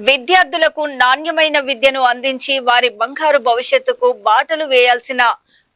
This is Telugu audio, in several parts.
విద్యార్థులకు నాణ్యమైన విద్యను అందించి వారి బంగారు భవిష్యత్తుకు బాటలు వేయాల్సిన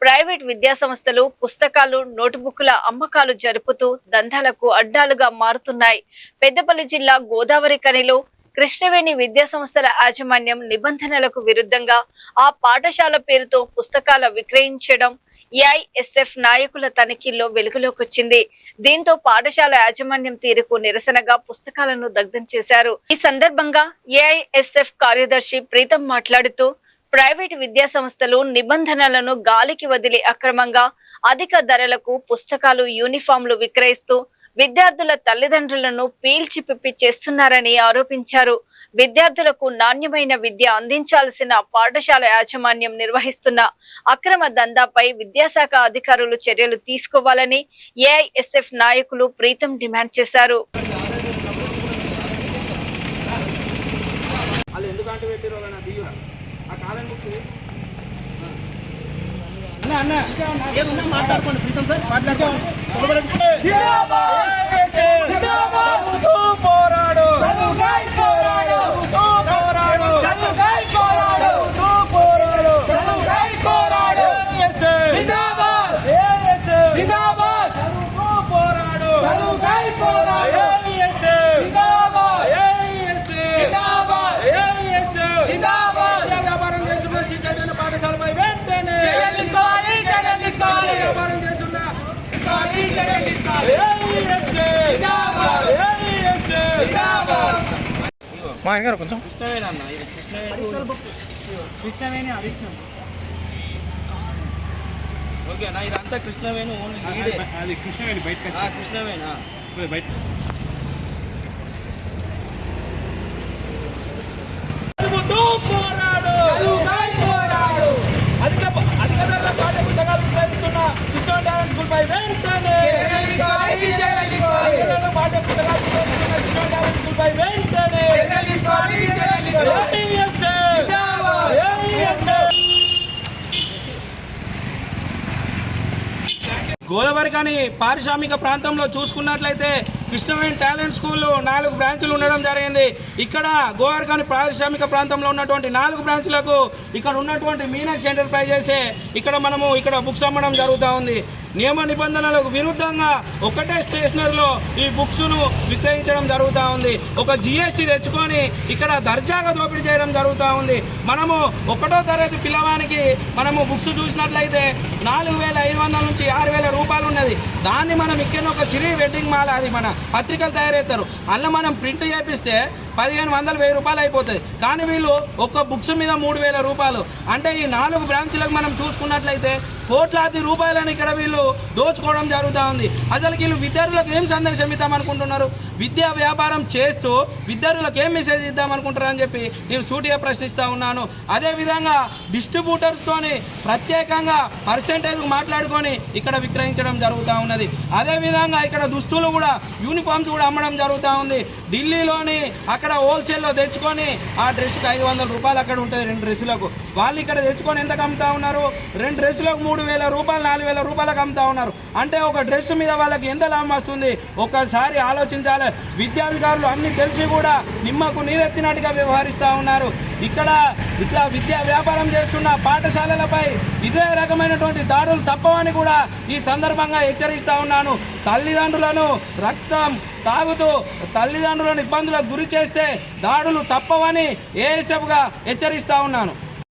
ప్రైవేట్ విద్యాసంస్థలు పుస్తకాలు నోటుబుక్కుల అమ్మకాలు జరుపుతూ దందాలకు అడ్డాలుగా మారుతున్నాయి. పెద్దపల్లి జిల్లా గోదావరి కనిలో కృష్ణవేణి విద్యాసంస్థల యాజమాన్యం నిబంధనలకు విరుద్ధంగా ఆ పాఠశాల పేరుతో పుస్తకాల విక్రయించడం ఏఐఎస్ఎఫ్ నాయకుల తనిఖీల్లో వెలుగులోకొచ్చింది. దీంతో పాఠశాల యాజమాన్యం తీరుకు నిరసనగా పుస్తకాలను దగ్ధం చేశారు. ఈ సందర్భంగా ఏఐఎస్ఎఫ్ కార్యదర్శి ప్రీతం మాట్లాడుతూ ప్రైవేటు విద్యా సంస్థలు నిబంధనలను గాలికి వదిలి అక్రమంగా అధిక ధరలకు పుస్తకాలు యూనిఫామ్లు విక్రయిస్తూ విద్యార్థుల తల్లిదండ్రులను పీల్చి పిప్పి చేస్తున్నారని ఆరోపించారు. విద్యార్థులకు నాణ్యమైన విద్య అందించాల్సిన పాఠశాల యాజమాన్యం నిర్వహిస్తున్న అక్రమ దందాపై విద్యాశాఖ అధికారులు చర్యలు తీసుకోవాలని ఏఐఎస్ఎఫ్ నాయకులు ప్రీతం డిమాండ్ చేశారు. మాట్లాడుకోండి ప్రీతం సార్ మాట్లాడుకోండి. మా ఆయన గారు కొంచెం ఓకేనా, ఇదంతా కృష్ణవేణి ఓన్లీ అది కృష్ణవేణి బయట కృష్ణవేణా బయట అధిక ధరల పాఠ్య పుస్తకాలు విక్రయిస్తున్న కృష్ణ టాలెంట్ స్కూల్ పై వెంటనే పాఠ్య పుస్తకాలు విక్రయిస్తున్న కృష్ణ టాలెంట్ స్కూల్ పై వెంటనే గోదావరి కానీ పారిశ్రామిక ప్రాంతంలో చూసుకున్నట్లయితే కృష్ణవేణి టాలెంట్ స్కూల్ 4 బ్రాంచులు ఉండడం జరిగింది. ఇక్కడ గోదావరి కానీ పారిశ్రామిక ప్రాంతంలో ఉన్నటువంటి 4 బ్రాంచులకు ఇక్కడ ఉన్నటువంటి మీనాక్షి ఎంటర్ప్రైజెస్ ఇక్కడ బుక్స్ అమ్మడం జరుగుతూ ఉంది. నియమ నిబంధనలకు విరుద్ధంగా ఒకటే స్టేషనరీలో ఈ బుక్స్ను విక్రయించడం జరుగుతూ ఉంది. ఒక జిఎస్టీ తెచ్చుకొని ఇక్కడ దర్జాగా దోపిడీ చేయడం జరుగుతూ ఉంది. మనము 1వ తరగతి పిల్లవానికి మనము బుక్స్ చూసినట్లయితే 4,500 నుంచి 6,000 రూపాయలు ఉన్నది. దాన్ని మనం ఇక్కడ ఒక సిరీ వెడ్డింగ్ మాల్, అది మన పత్రికలు తయారవుతారు, అందులో మనం ప్రింట్ చేపిస్తే 1,500 1,000 రూపాయలు అయిపోతుంది. కానీ వీళ్ళు ఒక్క బుక్స్ మీద 3,000 రూపాయలు. అంటే ఈ 4 బ్రాంచులకు మనం చూసుకున్నట్లయితే కోట్లాది రూపాయలను ఇక్కడ వీళ్ళు దోచుకోవడం జరుగుతూ ఉంది. అసలు వీళ్ళు విద్యార్థులకు ఏం సందేశం ఇద్దామనుకుంటున్నారు? విద్యా వ్యాపారం చేస్తూ విద్యార్థులకు ఏం మెసేజ్ ఇద్దామనుకుంటారు అని చెప్పి నేను సూటిగా ప్రశ్నిస్తూ ఉన్నాను. అదేవిధంగా డిస్ట్రిబ్యూటర్స్తోని ప్రత్యేకంగా పర్సెంటేజ్ మాట్లాడుకొని ఇక్కడ విక్రయించడం జరుగుతూ ఉన్నది. అదేవిధంగా ఇక్కడ దుస్తులు కూడా, యూనిఫామ్స్ కూడా అమ్మడం జరుగుతూ ఉంది. ఢిల్లీలోని అక్కడ హోల్సేల్లో తెచ్చుకొని ఆ డ్రెస్కి 500 రూపాయలు అక్కడ ఉంటుంది 2 డ్రెస్సులకు. వాళ్ళు ఇక్కడ తెచ్చుకొని ఎంతకు అమ్ముతా ఉన్నారు? 2 డ్రెస్సులకు 3,000 రూపాయలు 4,000 రూపాయలకు అమ్ముతా ఉన్నారు. అంటే ఒక డ్రెస్ మీద వాళ్ళకి ఎంత లాభం వస్తుంది? ఒకసారి ఆలోచించాలి. విద్యాధికారులు అన్ని తెలిసి కూడా నిమ్మకు నీరెత్తినట్టుగా వ్యవహరిస్తూ ఉన్నారు. ఇక్కడ ఇట్లా విద్యా వ్యాపారం చేస్తున్న పాఠశాలలపై ఇదే రకమైనటువంటి దాడులు తప్పవని కూడా ఈ సందర్భంగా హెచ్చరిస్తూ ఉన్నాను. తల్లిదండ్రులను రక్తం తాగుతూ తల్లిదండ్రులను ఇబ్బందులకు గురి చేస్తే దాడులు తప్పవని ఏఎస్ఎఫ్గా హెచ్చరిస్తూ ఉన్నాను.